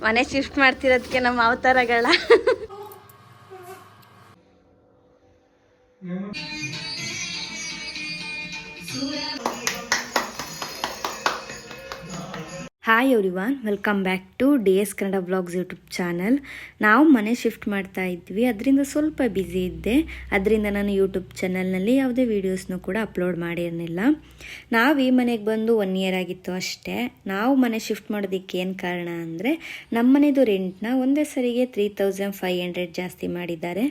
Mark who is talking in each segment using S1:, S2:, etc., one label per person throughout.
S1: ಮನೆ ಶಿಫ್ಟ್ ಮಾಡ್ತಿರೋದಕ್ಕೆ ನಮ್ಮ ಅವತಾರಗಳ. Hi everyone, welcome back to DS Kannada vlogs YouTube channel. ನಾವು ಮನೆ ಶಿಫ್ಟ್ ಮಾಡ್ತಾ ಇದ್ವಿ, ಅದರಿಂದ ಸ್ವಲ್ಪ ಬ್ಯುಸಿ ಇದ್ದೆ. ಅದರಿಂದ ನಾನು ಯೂಟ್ಯೂಬ್ ಚಾನಲ್ನಲ್ಲಿ ಯಾವುದೇ ವೀಡಿಯೋಸ್ನೂ ಕೂಡ ಅಪ್ಲೋಡ್ ಮಾಡಿರಲಿಲ್ಲ. ನಾವು ಈ ಮನೆಗೆ ಬಂದು 1 ಇಯರ್ ಆಗಿತ್ತು ಅಷ್ಟೇ. ನಾವು ಮನೆ ಶಿಫ್ಟ್ ಮಾಡೋದಕ್ಕೆ ಏನು ಕಾರಣ ಅಂದರೆ, ನಮ್ಮ ಮನೆದು ರೆಂಟ್ನ ಒಂದೇ ಸರಿಗೆ 3500 ಜಾಸ್ತಿ ಮಾಡಿದ್ದಾರೆ.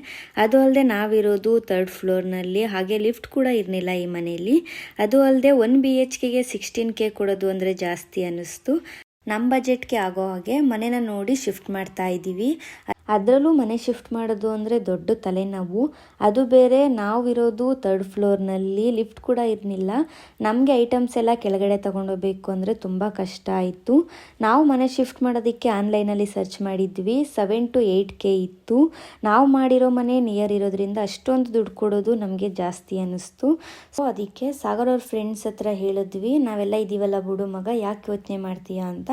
S1: ಅದು ಅಲ್ಲದೆ ನಾವಿರೋದು 3rd ಫ್ಲೋರ್ನಲ್ಲಿ, ಹಾಗೆ ಲಿಫ್ಟ್ ಕೂಡ ಇರಲಿಲ್ಲ ಈ ಮನೆಯಲ್ಲಿ. ಅದು ಅಲ್ಲದೆ 1 BHKಗೆ 16K ಕೊಡೋದು ಅಂದರೆ ಜಾಸ್ತಿ ಅನ್ನಿಸ್ತು. ನಮ್ಮ ಬಜೆಟ್ಗೆ ಆಗೋ ಹಾಗೆ ಮನೆನ ನೋಡಿ ಶಿಫ್ಟ್ ಮಾಡ್ತಾ ಇದ್ದೀವಿ. ಅದರಲ್ಲೂ ಮನೆ ಶಿಫ್ಟ್ ಮಾಡೋದು ಅಂದರೆ ದೊಡ್ಡ ತಲೆನೋವು. ಅದು ಬೇರೆ ನಾವಿರೋದು 3rd ಫ್ಲೋರ್ನಲ್ಲಿ, ಲಿಫ್ಟ್ ಕೂಡ ಇರಲಿಲ್ಲ. ನಮಗೆ ಐಟಮ್ಸ್ ಎಲ್ಲ ಕೆಳಗಡೆ ತೊಗೊಂಡೋಗ್ಬೇಕು ಅಂದರೆ ತುಂಬ ಕಷ್ಟ ಆಯಿತು. ನಾವು ಮನೆ ಶಿಫ್ಟ್ ಮಾಡೋದಕ್ಕೆ ಆನ್ಲೈನಲ್ಲಿ ಸರ್ಚ್ ಮಾಡಿದ್ವಿ. 7 to 8K ಇತ್ತು. ನಾವು ಮಾಡಿರೋ ಮನೆ ನಿಯರ್ ಇರೋದ್ರಿಂದ ಅಷ್ಟೊಂದು ದುಡ್ಡು ಕೊಡೋದು ನಮಗೆ ಜಾಸ್ತಿ ಅನ್ನಿಸ್ತು. ಸೊ ಅದಕ್ಕೆ ಸಾಗರ್ ಅವ್ರ ಫ್ರೆಂಡ್ಸ್ ಹತ್ರ ಹೇಳಿದ್ವಿ, ನಾವೆಲ್ಲ ಇದ್ದೀವಲ್ಲ ಬಿಡು ಮಗ, ಯಾಕೆ ಯೋಚನೆ ಮಾಡ್ತೀಯಾ ಅಂತ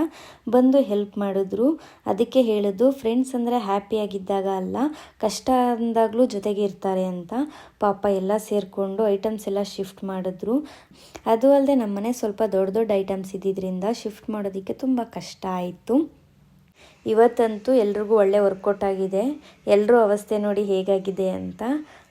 S1: ಬಂದು ಹೆಲ್ಪ್ ಮಾಡಿದ್ರು. ಅದಕ್ಕೆ ಹೇಳೋದು, ಫ್ರೆಂಡ್ಸ್ ಅಂದರೆ ಹ್ಯಾಪಿಯಾಗಿದ್ದಾಗ ಅಲ್ಲ, ಕಷ್ಟ ಅಂದಾಗಲೂ ಜೊತೆಗೆ ಇರ್ತಾರೆ ಅಂತ. ಪಾಪ ಎಲ್ಲ ಸೇರಿಕೊಂಡು ಐಟಮ್ಸ್ ಎಲ್ಲ ಶಿಫ್ಟ್ ಮಾಡಿದ್ರು. ಅದು ಅಲ್ಲದೆ ನಮ್ಮನೆ ಸ್ವಲ್ಪ ದೊಡ್ಡ ದೊಡ್ಡ ಐಟಮ್ಸ್ ಇದ್ದಿದ್ದರಿಂದ ಶಿಫ್ಟ್ ಮಾಡೋದಕ್ಕೆ ತುಂಬ ಕಷ್ಟ ಆಯಿತು. ಇವತ್ತಂತೂ ಎಲ್ರಿಗೂ ಒಳ್ಳೆ ವರ್ಕೌಟ್ ಆಗಿದೆ. ಎಲ್ಲರೂ ಅವಸ್ಥೆ ನೋಡಿ ಹೇಗಾಗಿದೆ ಅಂತ.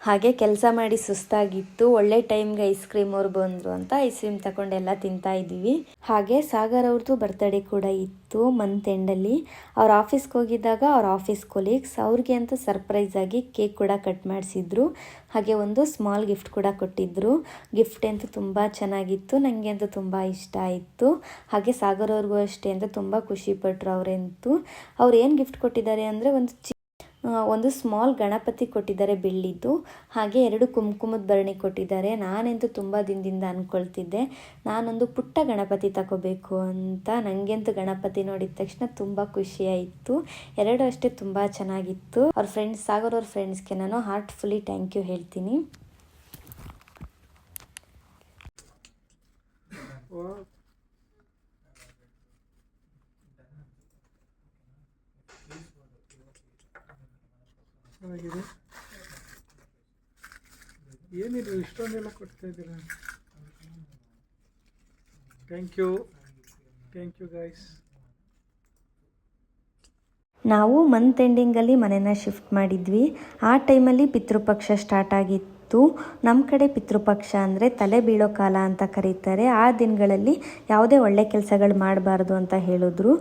S1: ಹಾಗೆ ಕೆಲಸ ಮಾಡಿ ಸುಸ್ತಾಗಿತ್ತು. ಒಳ್ಳೆ ಟೈಮ್ಗೆ ಐಸ್ ಕ್ರೀಮ್ ಅವ್ರು ಬಂದರು ಅಂತ ಐಸ್ ಕ್ರೀಮ್ ತಗೊಂಡೆಲ್ಲ ತಿಂತಾ ಇದ್ದೀವಿ. ಹಾಗೆ ಸಾಗರ್ ಅವ್ರದ್ದು ಬರ್ತ್ಡೇ ಕೂಡ ಇತ್ತು ಮಂತ್ ಎಂಡಲ್ಲಿ. ಅವ್ರ ಆಫೀಸ್ಗೆ ಹೋಗಿದ್ದಾಗ ಅವ್ರ ಆಫೀಸ್ ಕೊಲೀಗ್ಸ್ ಅವ್ರಿಗೆ ಅಂತ ಸರ್ಪ್ರೈಸ್ ಆಗಿ ಕೇಕ್ ಕೂಡ ಕಟ್ ಮಾಡಿಸಿದ್ರು. ಹಾಗೆ ಒಂದು ಸ್ಮಾಲ್ ಗಿಫ್ಟ್ ಕೂಡ ಕೊಟ್ಟಿದ್ದರು. ಗಿಫ್ಟ್ ಅಂತೂ ತುಂಬ ಚೆನ್ನಾಗಿತ್ತು, ನನಗೆ ಅಂತೂ ತುಂಬ ಇಷ್ಟ ಆಯಿತು. ಹಾಗೆ ಸಾಗರ್ ಅವ್ರಿಗೂ ಅಷ್ಟೇ ಅಂತ ತುಂಬ ಖುಷಿಪಟ್ಟರು ಅವರಂತೂ. ಅವ್ರು ಏನು ಗಿಫ್ಟ್ ಕೊಟ್ಟಿದ್ದಾರೆ ಅಂದರೆ ಒಂದು ಸ್ಮಾಲ್ ಗಣಪತಿ ಕೊಟ್ಟಿದ್ದಾರೆ ಬೆಳ್ಳಿದ್ದು. ಹಾಗೆ 2 ಕುಂಕುಮದ ಭರಣಿ ಕೊಟ್ಟಿದ್ದಾರೆ. ನಾನಂತೂ ತುಂಬ ದಿನದಿಂದ ಅಂದ್ಕೊಳ್ತಿದ್ದೆ ನಾನೊಂದು ಪುಟ್ಟ ಗಣಪತಿ ತಗೋಬೇಕು ಅಂತ. ನನಗಂತೂ ಗಣಪತಿ ನೋಡಿದ ತಕ್ಷಣ ತುಂಬ ಖುಷಿಯಾಯಿತು. 2 ಅಷ್ಟೇ ತುಂಬ ಚೆನ್ನಾಗಿತ್ತು. ಅವ್ರ ಫ್ರೆಂಡ್ಸ್, ಸಾಗರ್ ಅವ್ರ ಫ್ರೆಂಡ್ಸ್ಗೆ ನಾನು ಹಾರ್ಟ್ಫುಲಿ ಥ್ಯಾಂಕ್ ಯು ಹೇಳ್ತೀನಿ.
S2: ಏನಿದು ಇಷ್ಟೊಂದೆಲ್ಲ ಕೊಡ್ತಾ ಇದ್ದೀರಾ? Thank you guys.
S1: ನಾವು ಮಂತ್ ಎಂಡಿಂಗಲ್ಲಿ ಮನೆನ ಶಿಫ್ಟ್ ಮಾಡಿದ್ವಿ. ಆ ಟೈಮಲ್ಲಿ ಪಿತೃಪಕ್ಷ ಸ್ಟಾರ್ಟ್ ಆಗಿತ್ತು. ನಮ್ಮ ಕಡೆ ಪಿತೃಪಕ್ಷ ಅಂದರೆ ತಲೆ ಬೀಳೋ ಕಾಲ ಅಂತ ಕರೀತಾರೆ. ಆ ದಿನಗಳಲ್ಲಿ ಯಾವುದೇ ಒಳ್ಳೆ ಕೆಲಸಗಳು ಮಾಡಬಾರ್ದು ಅಂತ ಹೇಳಿದ್ರು.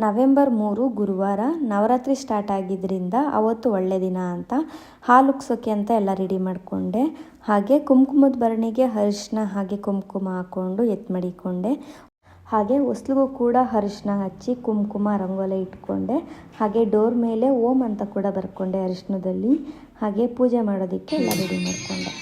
S1: ನವೆಂಬರ್ 3 ಗುರುವಾರ ನವರಾತ್ರಿ ಸ್ಟಾರ್ಟ್ ಆಗಿದ್ದರಿಂದ ಅವತ್ತು ಒಳ್ಳೆ ದಿನ ಅಂತ ಹಾಲು ಉಗ್ಸೋಕ್ಕೆ ಅಂತ ಎಲ್ಲ ರೆಡಿ ಮಾಡಿಕೊಂಡೆ. ಹಾಗೆ ಕುಂಕುಮದ ಭರಣಿಗೆ ಅರಿಶಿನ ಹಾಗೆ ಕುಂಕುಮ ಹಾಕ್ಕೊಂಡು ಮಡಿಕೊಂಡೆ. ಹಾಗೆ ಹೊಸ್ಲಿಗೂ ಕೂಡ ಅರಿಶಿನ ಹಚ್ಚಿ ಕುಂಕುಮ ರಂಗೋಲಿ ಇಟ್ಕೊಂಡೆ. ಹಾಗೆ ಡೋರ್ ಮೇಲೆ ಓಂ ಅಂತ ಕೂಡ ಬರ್ಕೊಂಡೆ ಅರಿಶಿನದಲ್ಲಿ. ಹಾಗೆ ಪೂಜೆ ಮಾಡೋದಕ್ಕೆ ಎಲ್ಲ ರೆಡಿ ಮಾಡಿಕೊಂಡೆ.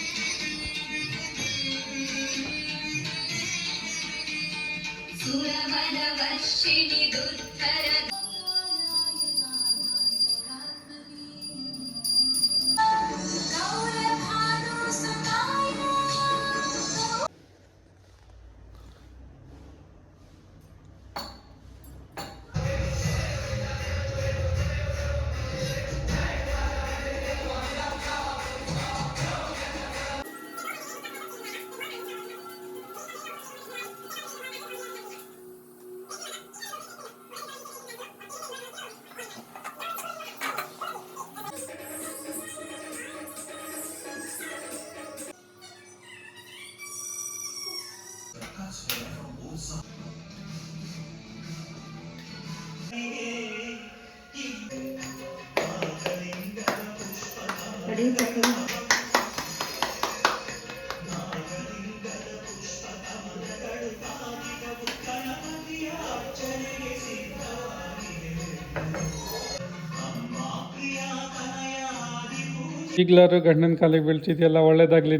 S2: ಈಗಲಾರು ಗಂಡನ ಕಾಲಿಗೆ ಬೀಳ್ತಿದೆಯಲ್ಲ, ಒಳ್ಳೇದಾಗ್ಲಿ.